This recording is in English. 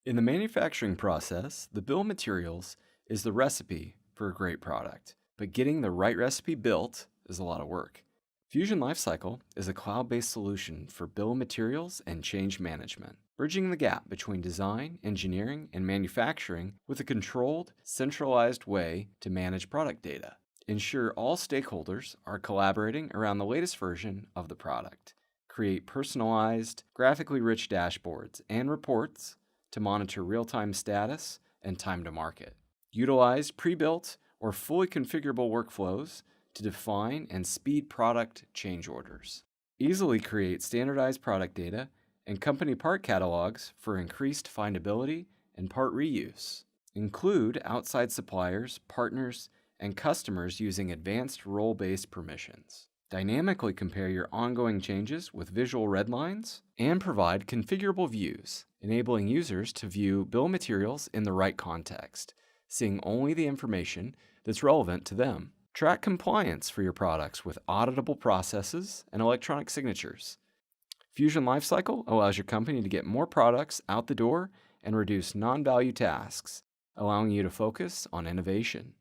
In the manufacturing process, the bill of materials is the recipe for a great product, but getting the right recipe built is a lot of work. Fusion Lifecycle is a cloud-based solution for bill of materials and change management, bridging the gap between design, engineering, and manufacturing with a controlled, centralized way to manage product data. Ensure all stakeholders are collaborating around the latest version of the product. Create personalized, graphically rich dashboards and reports to monitor real-time status and time to market. Utilize pre-built or fully configurable workflows to define and speed product change orders. Easily create standardized product data and company part catalogs for increased findability and part reuse. Include outside suppliers, partners, and customers using advanced role-based permissions. Dynamically compare your ongoing changes with visual red lines, and provide configurable views, enabling users to view bill of materials in the right context, seeing only the information that's relevant to them. Track compliance for your products with auditable processes and electronic signatures. Fusion Lifecycle allows your company to get more products out the door and reduce non-value tasks, allowing you to focus on innovation.